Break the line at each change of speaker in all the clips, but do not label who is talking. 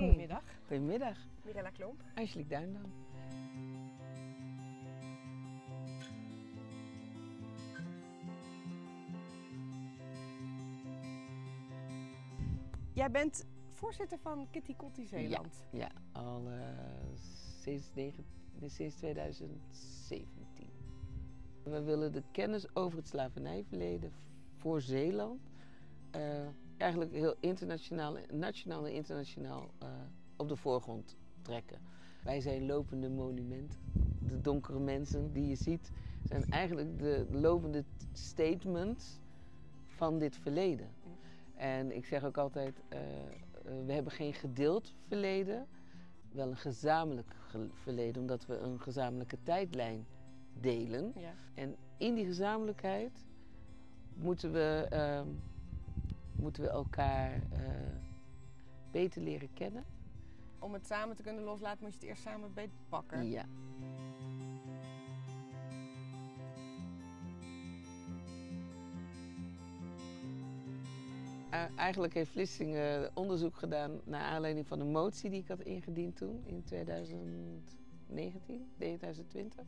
Goedemiddag.
Goedemiddag.
Mirella Klomp.
Angelique Duindam.
Jij bent voorzitter van Kitty Kotti Zeeland.
Ja, al sinds 2017. We willen de kennis over het slavernijverleden voor Zeeland eigenlijk heel internationaal, nationaal en internationaal op de voorgrond trekken. Wij zijn lopende monumenten. De donkere mensen die je ziet zijn eigenlijk de lopende statements van dit verleden. En ik zeg ook altijd, we hebben geen gedeeld verleden, wel een gezamenlijk verleden, omdat we een gezamenlijke tijdlijn delen.
Ja.
En in die gezamenlijkheid moeten we elkaar beter leren kennen.
Om het samen te kunnen loslaten moet je het eerst samen beetpakken.
Ja. Eigenlijk heeft Vlissingen onderzoek gedaan naar aanleiding van een motie die ik had ingediend toen in 2020.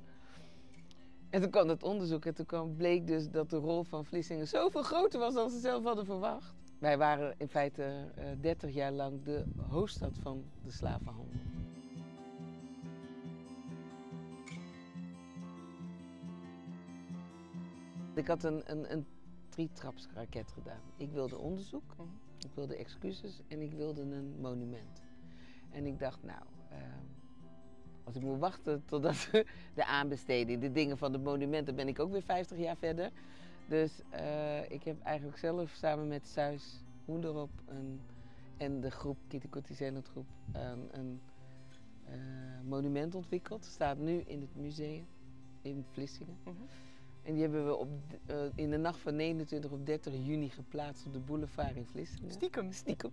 En toen kwam het onderzoek en toen bleek dus dat de rol van Vlissingen zoveel groter was dan ze zelf hadden verwacht. Wij waren in feite 30 jaar lang de hoofdstad van de slavenhandel. Ik had een drietrapsraket gedaan. Ik wilde onderzoek, ik wilde excuses en ik wilde een monument. En ik dacht, nou, als ik moet wachten totdat de aanbesteding, de dingen van het monument, dan ben ik ook weer 50 jaar verder. Dus ik heb eigenlijk zelf samen met Suis Hoenderop en de groep Kitty Kotti Zeeland groep een monument ontwikkeld. Het staat nu in het museum in Vlissingen. En die hebben we in de nacht van 29 op 30 juni geplaatst op de boulevard in Vlissingen.
Stiekem.
Stiekem.